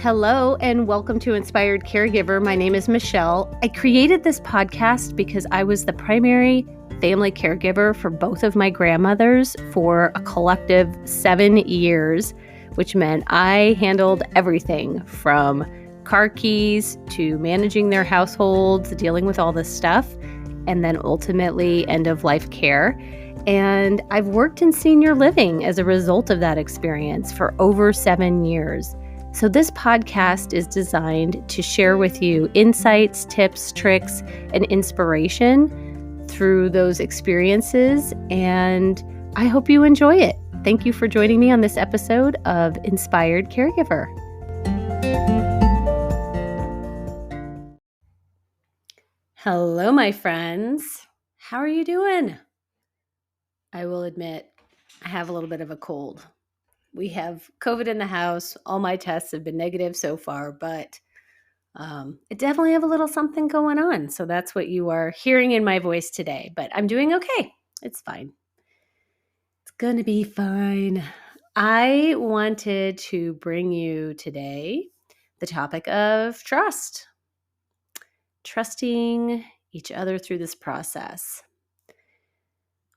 Hello and welcome to Inspired Caregiver. My name is Michelle. I created this podcast because I was the primary family caregiver for both of my grandmothers for a collective 7 years, which meant I handled everything from car keys to managing their households, dealing with all this stuff, and then ultimately end-of-life care. And I've worked in senior living as a result of that experience for over 7 years. So this podcast is designed to share with you insights, tips, tricks, and inspiration through those experiences, and I hope you enjoy it. Thank you for joining me on this episode of Inspired Caregiver. Hello, my friends. How are you doing? I will admit, I have a little bit of a cold. We have COVID in the house. All my tests have been negative so far, but I definitely have a little something going on. So that's what you are hearing in my voice today. But I'm doing okay. It's fine. It's going to be fine. I wanted to bring you today the topic of trust. Trusting each other through this process.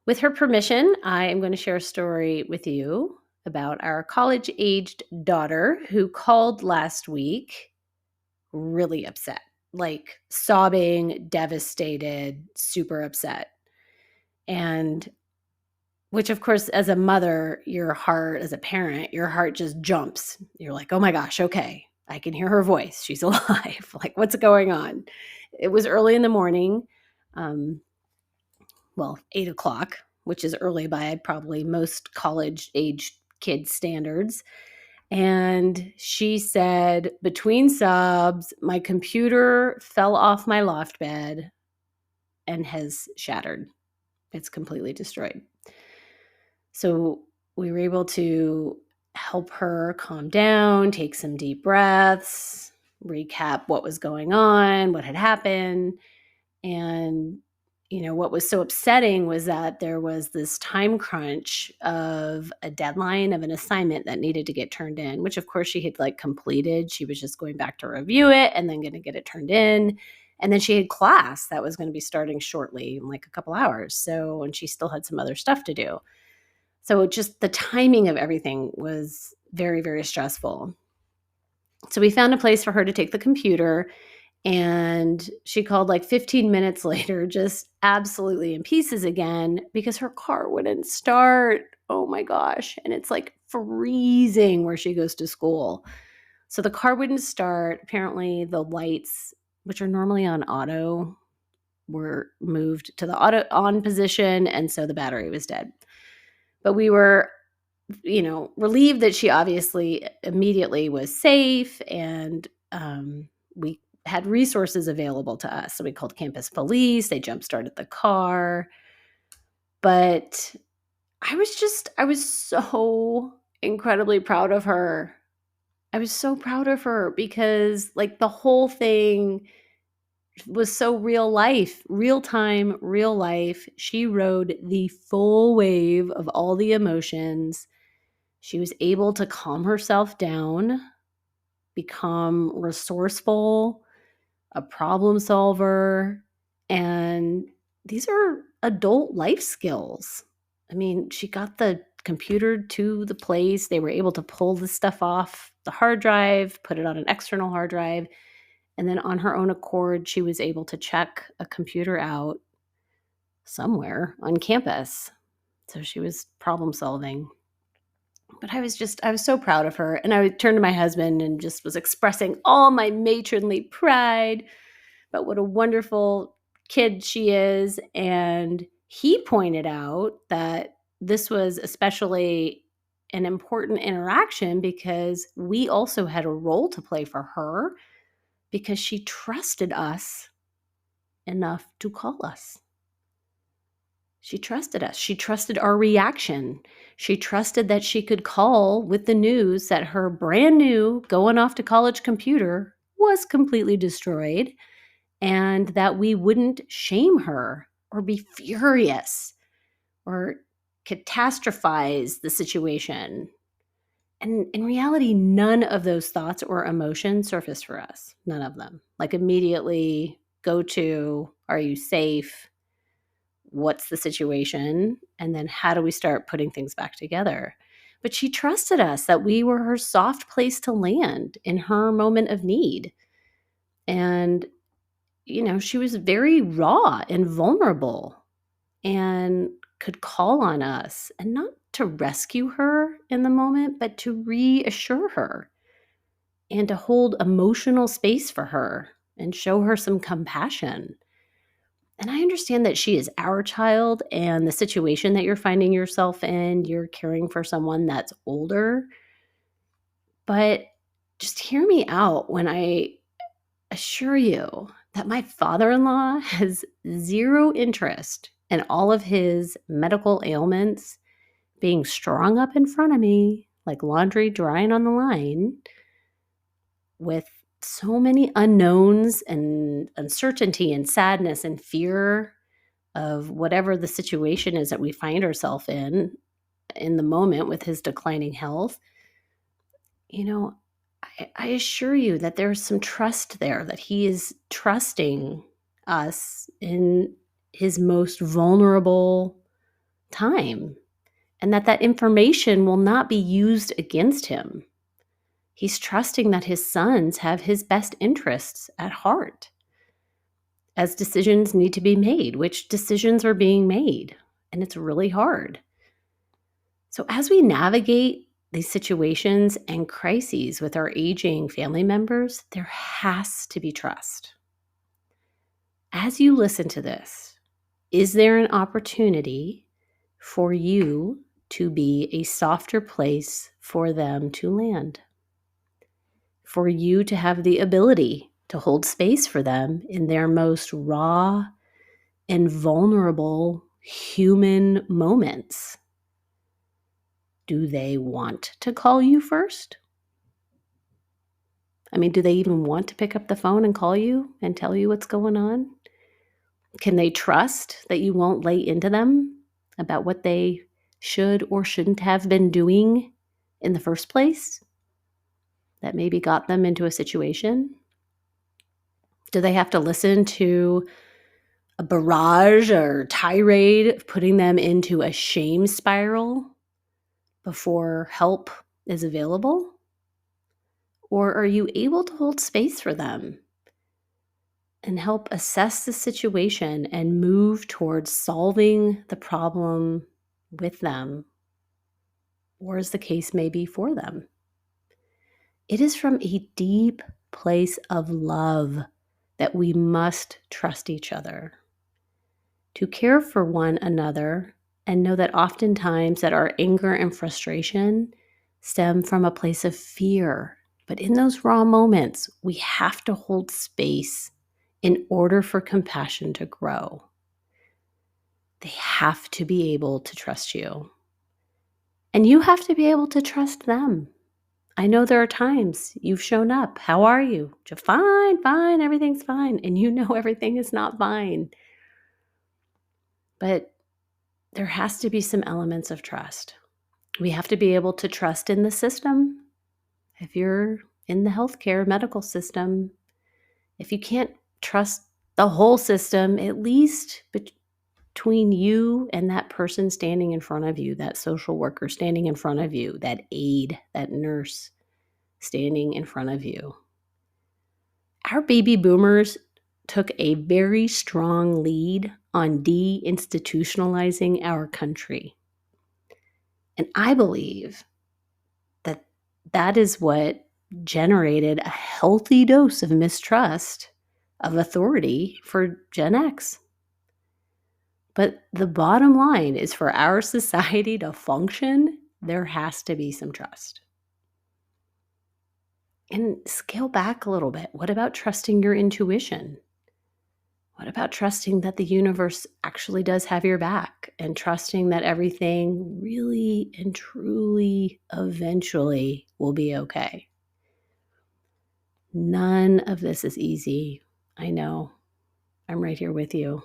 With her permission, I am going to share a story with you about our college-aged daughter who called last week really upset, like sobbing, devastated, super upset. And which, of course, as a mother, your heart, as a parent, your heart just jumps. You're like, oh my gosh, okay, I can hear her voice. She's alive. Like, what's going on? It was early in the morning, 8 o'clock, which is early by probably most college-age kids' standards. And she said, between sobs, my computer fell off my loft bed and has shattered. It's completely destroyed. So we were able to help her calm down, take some deep breaths, recap what was going on, what had happened. And what was so upsetting was that there was this time crunch of a deadline of an assignment that needed to get turned in, which of course she had completed. She was just going back to review it and then going to get it turned in. And then she had class that was going to be starting shortly, in a couple hours. So, and she still had some other stuff to do. So just the timing of everything was very, very stressful. So we found a place for her to take the computer. And she called 15 minutes later, just absolutely in pieces again, because her car wouldn't start. Oh my gosh. And it's freezing where she goes to school. So the car wouldn't start. Apparently the lights, which are normally on auto, were moved to the auto on position. And so the battery was dead. But we were, relieved that she obviously immediately was safe. And we had resources available to us. So we called campus police. They jump-started the car. But I was so incredibly proud of her. I was so proud of her because the whole thing was so real life, real time, real life. She rode the full wave of all the emotions. She was able to calm herself down, become resourceful, a problem solver, and these are adult life skills. I mean, she got the computer to the place. They were able to pull the stuff off the hard drive, put it on an external hard drive, and then on her own accord, she was able to check a computer out somewhere on campus. So she was problem solving. But I was so proud of her. And I turned to my husband and just was expressing all my matronly pride about what a wonderful kid she is. And he pointed out that this was especially an important interaction because we also had a role to play for her because she trusted us enough to call us. She trusted us. She trusted our reaction. She trusted that she could call with the news that her brand new going off to college computer was completely destroyed and that we wouldn't shame her or be furious or catastrophize the situation. And in reality, none of those thoughts or emotions surface for us. None of them. Like immediately go to, are you safe? What's the situation? And then how do we start putting things back together? But she trusted us that we were her soft place to land in her moment of need. And, she was very raw and vulnerable and could call on us, and not to rescue her in the moment, but to reassure her and to hold emotional space for her and show her some compassion. And I understand that she is our child, and the situation that you're finding yourself in, you're caring for someone that's older. But just hear me out when I assure you that my father in law has zero interest in all of his medical ailments being strung up in front of me like laundry drying on the line, with so many unknowns and uncertainty and sadness and fear of whatever the situation is that we find ourselves in the moment with his declining health. you know I assure you that there's some trust there, that he is trusting us in his most vulnerable time, and that information will not be used against him. He's trusting that his sons have his best interests at heart as decisions need to be made, which decisions are being made, and it's really hard. So, as we navigate these situations and crises with our aging family members, there has to be trust. As you listen to this, is there an opportunity for you to be a softer place for them to land? For you to have the ability to hold space for them in their most raw and vulnerable human moments? Do they want to call you first? I mean, do they even want to pick up the phone and call you and tell you what's going on? Can they trust that you won't lay into them about what they should or shouldn't have been doing in the first place that maybe got them into a situation? Do they have to listen to a barrage or tirade of putting them into a shame spiral before help is available? Or are you able to hold space for them and help assess the situation and move towards solving the problem with them, or as the case may be for them? It is from a deep place of love that we must trust each other, to care for one another, and know that oftentimes that our anger and frustration stem from a place of fear. But in those raw moments, we have to hold space in order for compassion to grow. They have to be able to trust you. And you have to be able to trust them. I know there are times you've shown up. How are you? Just fine, fine, everything's fine. And you know everything is not fine. But there has to be some elements of trust. We have to be able to trust in the system. If you're in the healthcare medical system, if you can't trust the whole system, at least between you and that person standing in front of you, that social worker standing in front of you, that aide, that nurse standing in front of you. Our baby boomers took a very strong lead on deinstitutionalizing our country. And I believe that that is what generated a healthy dose of mistrust of authority for Gen X. But the bottom line is, for our society to function, there has to be some trust. And scale back a little bit. What about trusting your intuition? What about trusting that the universe actually does have your back, and trusting that everything really and truly eventually will be okay? None of this is easy. I know. I'm right here with you.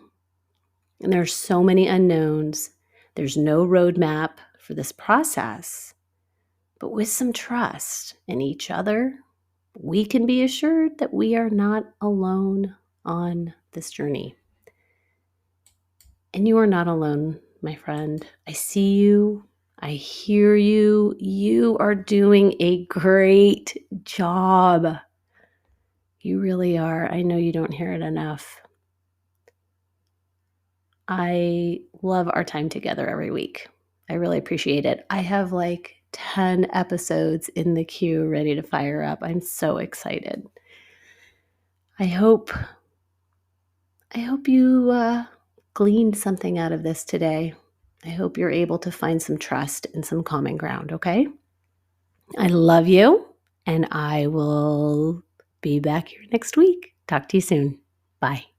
And there's so many unknowns. There's no roadmap for this process. but with some trust in each other, we can be assured that we are not alone on this journey. And you are not alone, my friend. I see you. I hear you. You are doing a great job. You really are. I know you don't hear it enough. I love our time together every week. I really appreciate it. I have like 10 episodes in the queue ready to fire up. I'm so excited. I hope you gleaned something out of this today. I hope you're able to find some trust and some common ground, okay? I love you, and I will be back here next week. Talk to you soon. Bye.